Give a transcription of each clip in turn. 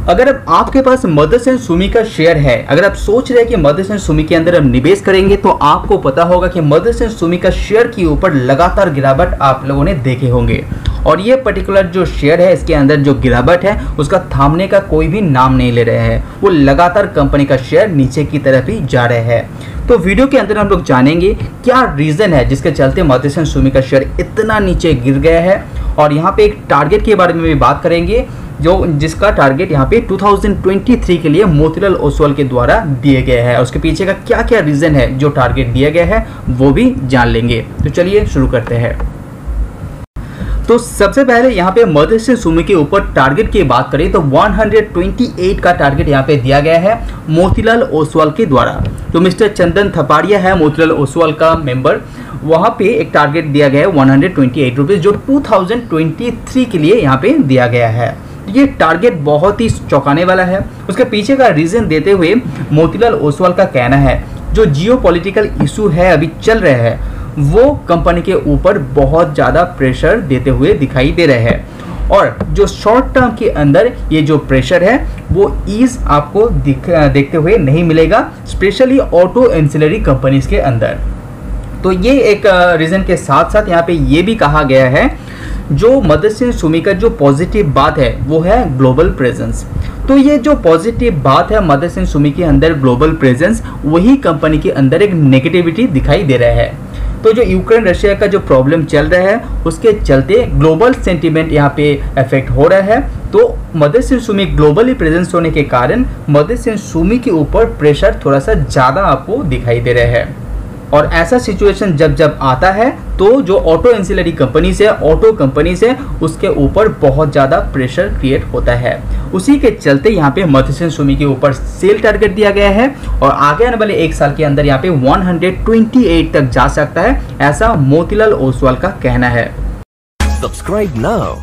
अगर अब आपके पास मदरसन सुमी का शेयर है, अगर आप सोच रहे हैं कि मदरसन सुमी के अंदर हम निवेश करेंगे, तो आपको पता होगा कि मदरसन सुमी का शेयर के ऊपर लगातार गिरावट आप लोगों ने देखे होंगे। और ये पर्टिकुलर जो शेयर है, इसके अंदर जो गिरावट है उसका थामने का कोई भी नाम नहीं ले रहे हैं। वो लगातार कंपनी का शेयर नीचे की तरफ ही जा रहे हैं। तो वीडियो के अंदर हम लोग जानेंगे क्या रीज़न है जिसके चलते मदरसन सुमी का शेयर इतना नीचे गिर गया है। और यहाँ पे एक टारगेट के बारे में भी बात करेंगे, जिसका टारगेट यहाँ पे 2023 के लिए मोतीलाल ओसवाल के द्वारा दिए गए हैं। उसके पीछे का क्या क्या रीज़न है जो टारगेट दिया गया है वो भी जान लेंगे। तो चलिए शुरू करते हैं। तो सबसे पहले यहाँ पे मदरसन सुमी के ऊपर टारगेट की बात करें तो 128 का टारगेट यहाँ पे दिया गया है मोतीलाल ओसवाल के द्वारा। तो मिस्टर चंदन थपाड़िया है मोतीलाल ओसवाल का मेंबर, वहाँ पे एक टारगेट दिया गया है 128 रुपीज़, जो 2023 के लिए यहाँ पे दिया गया है। ये टारगेट बहुत ही चौंकाने वाला है। उसके पीछे का रीज़न देते हुए मोतीलाल ओसवाल का कहना है जो जियोपॉलिटिकल इशू है अभी चल रहे हैं वो कंपनी के ऊपर बहुत ज़्यादा प्रेशर देते हुए दिखाई दे रहे हैं। और जो शॉर्ट टर्म के अंदर ये जो प्रेशर है वो ईज आपको देखते हुए नहीं मिलेगा, स्पेशली ऑटो एंसिलरी कंपनीज के अंदर। तो ये एक रीज़न के साथ साथ यहाँ पे ये भी कहा गया है जो मदरसन सुमी का जो पॉजिटिव बात है वो है ग्लोबल प्रेजेंस। तो ये जो पॉजिटिव बात है मदरसन सुमी के अंदर ग्लोबल प्रेजेंस, वही कंपनी के अंदर एक नेगेटिविटी दिखाई दे रहा है। तो जो यूक्रेन रशिया का जो प्रॉब्लम चल रहा है उसके चलते ग्लोबल सेंटीमेंट यहाँ पे इफेक्ट हो रहा है। तो मदरसन सुमी ग्लोबली प्रेजेंस होने के कारण मदरसन सुमी के ऊपर प्रेशर थोड़ा सा ज़्यादा आपको दिखाई दे रहा है। और ऐसा सिचुएशन जब आता है तो जो ऑटो एंसिलरी कंपनी से ऑटो कंपनी से उसके ऊपर बहुत ज़्यादा प्रेशर क्रिएट होता है। उसी के चलते यहाँ पे मदरसन सुमी के ऊपर सेल टारगेट दिया गया है और आगे आने वाले एक साल के अंदर यहाँ पे 128 तक जा सकता है, ऐसा मोतीलाल ओसवाल का कहना है। Subscribe now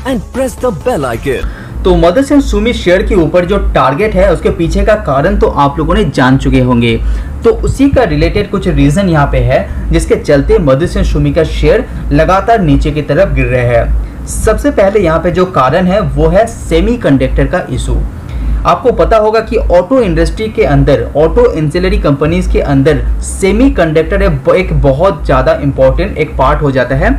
and press the bell icon. तो मदरसन सुमी शेयर के ऊपर जो टारगेट है उसके पीछे का कारण तो आप लोगों ने जान चुके होंगे। तो उसी का रिलेटेड कुछ रीज़न यहाँ पे है जिसके चलते मदरसन सुमी का शेयर लगातार नीचे की तरफ गिर रहा है। सबसे पहले यहाँ पे जो कारण है वो है सेमीकंडक्टर का इशू। आपको पता होगा कि ऑटो इंडस्ट्री के अंदर, ऑटो एंसिलरी कंपनीज के अंदर सेमीकंडक्टर एक बहुत ज़्यादा इम्पोर्टेंट एक पार्ट हो जाता है।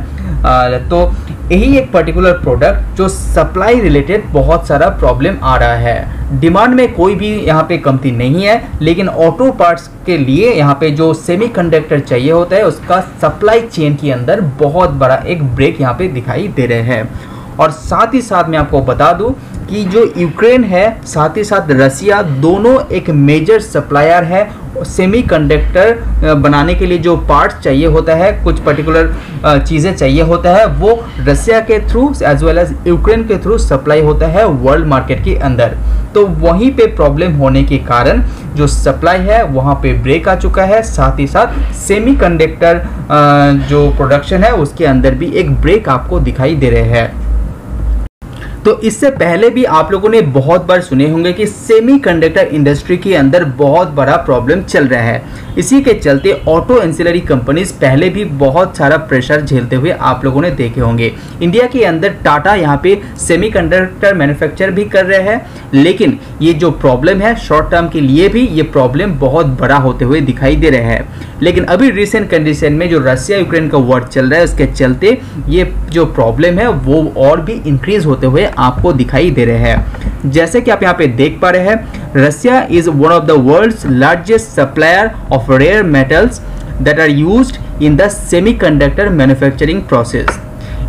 तो यही एक पर्टिकुलर प्रोडक्ट जो सप्लाई रिलेटेड बहुत सारा प्रॉब्लम आ रहा है। डिमांड में कोई भी यहाँ पे कमती नहीं है, लेकिन ऑटो पार्ट्स के लिए यहाँ पे जो सेमीकंडक्टर चाहिए होता है उसका सप्लाई चेन के अंदर बहुत बड़ा एक ब्रेक यहाँ पे दिखाई दे रहे हैं। और साथ ही साथ मैं आपको बता दूं कि जो यूक्रेन है साथ ही साथ रसिया दोनों एक मेजर सप्लायर है। सेमीकंडक्टर बनाने के लिए जो पार्ट्स चाहिए होता है, कुछ पर्टिकुलर चीज़ें चाहिए होता है, वो रसिया के through as well as Ukraine के थ्रू सप्लाई होता है वर्ल्ड मार्केट के अंदर। तो वहीं पे प्रॉब्लम होने के कारण जो सप्लाई है वहाँ पे ब्रेक आ चुका है। साथ ही साथ सेमीकंडक्टर जो प्रोडक्शन है उसके अंदर भी एक ब्रेक आपको दिखाई दे रहे हैं। तो इससे पहले भी आप लोगों ने बहुत बार सुने होंगे कि सेमीकंडक्टर इंडस्ट्री के अंदर बहुत बड़ा प्रॉब्लम चल रहा है। इसी के चलते ऑटो एंसिलरी कंपनीज पहले भी बहुत सारा प्रेशर झेलते हुए आप लोगों ने देखे होंगे। इंडिया के अंदर टाटा यहाँ पे सेमीकंडक्टर मैन्युफैक्चर भी कर रहे हैं, लेकिन ये जो प्रॉब्लम है शॉर्ट टर्म के लिए भी ये प्रॉब्लम बहुत बड़ा होते हुए दिखाई दे रहे हैं। लेकिन अभी रिसेंट कंडीशन में जो रसिया यूक्रेन का वॉर चल रहा है उसके चलते ये जो प्रॉब्लम है वो और भी इंक्रीज होते हुए आपको दिखाई दे रहे हैं। जैसे कि आप यहाँ पे देख पा रहे हैं, Russia is one of the world's largest supplier of rare metals that are used in the semiconductor manufacturing process.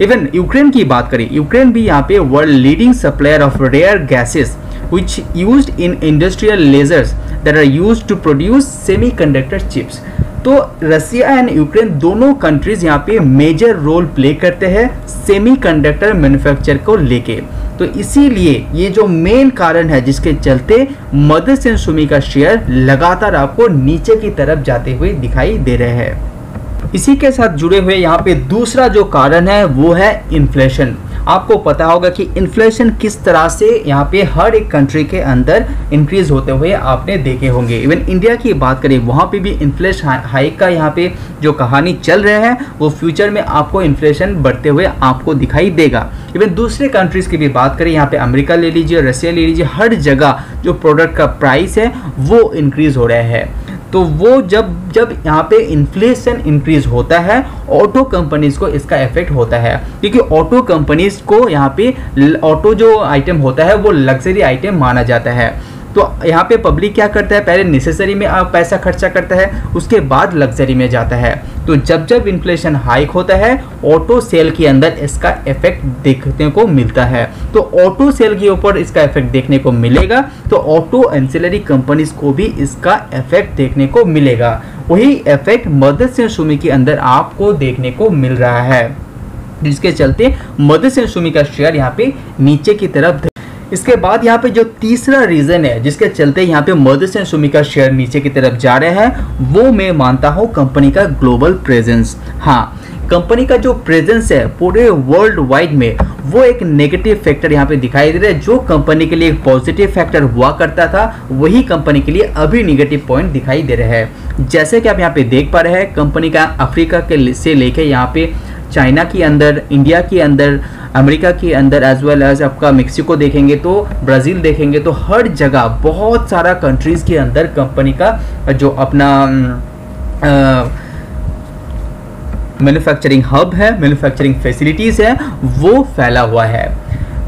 Even Ukraine की बात करें, यूक्रेन भी यहाँ पे world leading supplier of rare gases which used in industrial lasers that are used to produce semiconductor chips। तो Russia and Ukraine दोनों countries यहाँ पे मेजर रोल प्ले करते हैं सेमीकंडक्टर मैन्युफैक्चर को लेके। तो इसीलिए ये जो मेन कारण है जिसके चलते मदरसन सुमी का शेयर लगातार आपको नीचे की तरफ जाते हुए दिखाई दे रहे हैं। इसी के साथ जुड़े हुए यहाँ पे दूसरा जो कारण है वो है इन्फ्लेशन। आपको पता होगा कि इन्फ्लेशन किस तरह से यहाँ पे हर एक कंट्री के अंदर इंक्रीज होते हुए आपने देखे होंगे। इवन इंडिया की बात करें वहाँ पे भी इन्फ्लेशन हाइक का यहाँ पे जो कहानी चल रहा है वो फ्यूचर में आपको इन्फ्लेशन बढ़ते हुए आपको दिखाई देगा। इवन दूसरे कंट्रीज की भी बात करें, यहाँ पे अमेरिका ले लीजिए, रशिया ले लीजिए, हर जगह जो प्रोडक्ट का प्राइस है वो इंक्रीज हो रहा है। तो वो जब यहाँ पे इन्फ्लेशन इंक्रीज होता है, ऑटो कंपनीज को इसका इफेक्ट होता है, क्योंकि ऑटो कंपनीज को यहाँ पे ऑटो जो आइटम होता है वो लग्जरी आइटम माना जाता है। तो यहाँ पे पब्लिक क्या करता है, पहले नेसेसरी में पैसा खर्चा करता है, उसके बाद लग्जरी में जाता है। तो जब इन्फ्लेशन हाइक होता है, ऑटो सेल के अंदर इसका इफेक्ट देखने को मिलता है। तो ऑटो सेल के ऊपर इसका इफेक्ट देखने को मिलेगा, तो ऑटो एंसिलरी कंपनीज को भी इसका इफेक्ट देखने को मिलेगा। वही इफेक्ट मदरसन सुमी के अंदर आपको देखने को मिल रहा है, जिसके चलते मदरसन सुमी का शेयर यहाँ पे नीचे की तरफ। इसके बाद यहाँ पे जो तीसरा रीजन है जिसके चलते यहाँ पे मदरसन सुमी का शेयर नीचे की तरफ जा रहे हैं, वो मैं मानता हूँ कंपनी का ग्लोबल प्रेजेंस। हाँ, कंपनी का जो प्रेजेंस है पूरे वर्ल्ड वाइड में, वो एक नेगेटिव फैक्टर यहाँ पे दिखाई दे रहा है। जो कंपनी के लिए एक पॉजिटिव फैक्टर हुआ करता था, वही कंपनी के लिए अभी नेगेटिव पॉइंट दिखाई दे रहा है। जैसे कि आप यहाँ पे देख पा रहे हैं, कंपनी का अफ्रीका के से लेके यहाँ पे चाइना के अंदर, इंडिया के अंदर, अमेरिका के अंदर, एज वेल एज आपका मैक्सिको देखेंगे तो ब्राज़ील देखेंगे तो हर जगह बहुत सारा कंट्रीज़ के अंदर कंपनी का जो अपना मैन्युफैक्चरिंग हब है, मैन्युफैक्चरिंग फैसिलिटीज़ है, वो फैला हुआ है।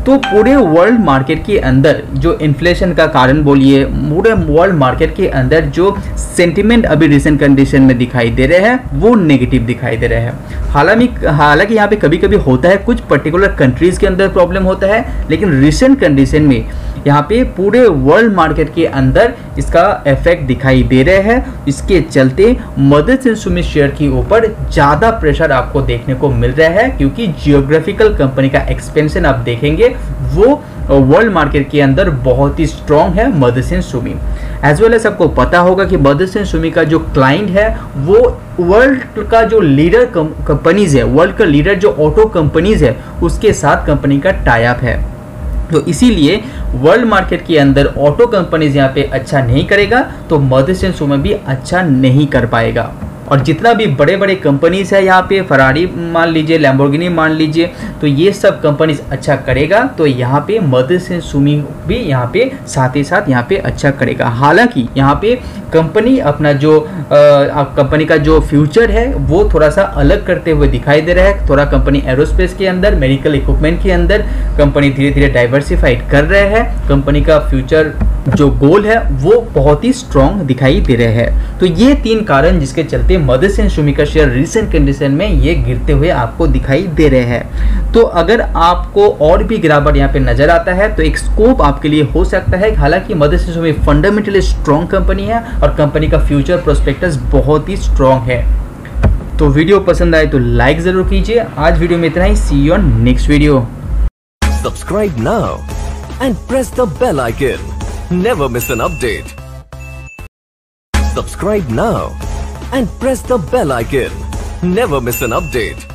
तो पूरे वर्ल्ड मार्केट के अंदर जो इन्फ्लेशन का कारण बोलिए, पूरे वर्ल्ड मार्केट के अंदर जो सेंटिमेंट अभी रिसेंट कंडीशन में दिखाई दे रहे हैं वो नेगेटिव दिखाई दे रहे हैं। हालांकि यहाँ पे कभी कभी होता है, कुछ पर्टिकुलर कंट्रीज के अंदर प्रॉब्लम होता है, लेकिन रिसेंट कंडीशन में यहाँ पे पूरे वर्ल्ड मार्केट के अंदर इसका इफेक्ट दिखाई दे रहे हैं। इसके चलते मदरसन सुमी शेयर के ऊपर ज़्यादा प्रेशर आपको देखने को मिल रहा है, क्योंकि जियोग्राफिकल कंपनी का एक्सपेंशन आप देखेंगे वो वर्ल्ड मार्केट के अंदर बहुत ही स्ट्रॉन्ग है Motherson Sumi. As well as आपको पता होगा कि मदरसन सुमी का जो क्लाइंट है वो वर्ल्ड का जो लीडर कंपनीज है, वर्ल्ड का लीडर जो ऑटो कंपनीज है, उसके साथ कंपनी का टाई अप है। तो इसीलिए वर्ल्ड मार्केट के अंदर ऑटो कंपनीज यहाँ पे अच्छा नहीं करेगा तो मदरसन सुमी भी अच्छा नहीं कर पाएगा। और जितना भी बड़े बड़े कंपनीज है यहाँ पे, फरारी मान लीजिए, लैम्बोर्गिनी मान लीजिए, तो ये सब कंपनीज अच्छा करेगा तो यहाँ पे मदरसन सुमी भी यहाँ पे साथ ही साथ यहाँ पे अच्छा करेगा। हालांकि यहाँ पे कंपनी अपना जो कंपनी का जो फ्यूचर है वो थोड़ा सा अलग करते हुए दिखाई दे रहा है। थोड़ा कंपनी एरोस्पेस के अंदर, मेडिकल इक्विपमेंट के अंदर कंपनी धीरे धीरे डाइवर्सिफाइड कर रहे हैं। कंपनी का फ्यूचर जो गोल है वो बहुत ही स्ट्रॉन्ग दिखाई दे रहे हैं। तो ये 3 कारण जिसके चलते मदरसन सुमी का शेयर रिसेंट कंडीशन में ये गिरते हुए आपको दिखाई दे रहे हैं। तो अगर आपको और भी गिरावट यहाँ पे नजर आता है तो एक स्कोप आपके लिए हो सकता है। हालांकि Motherson Sumi fundamentally strong company है और कंपनी का फ्यूचर प्रोस्पेक्टस बहुत ही स्ट्रॉन्ग है। तो वीडियो पसंद आए तो लाइक जरूर कीजिए। आज वीडियो में इतना ही। See you on next video. Subscribe now and press the bell icon. Never miss an update. Subscribe now and press the bell icon. Never miss an update.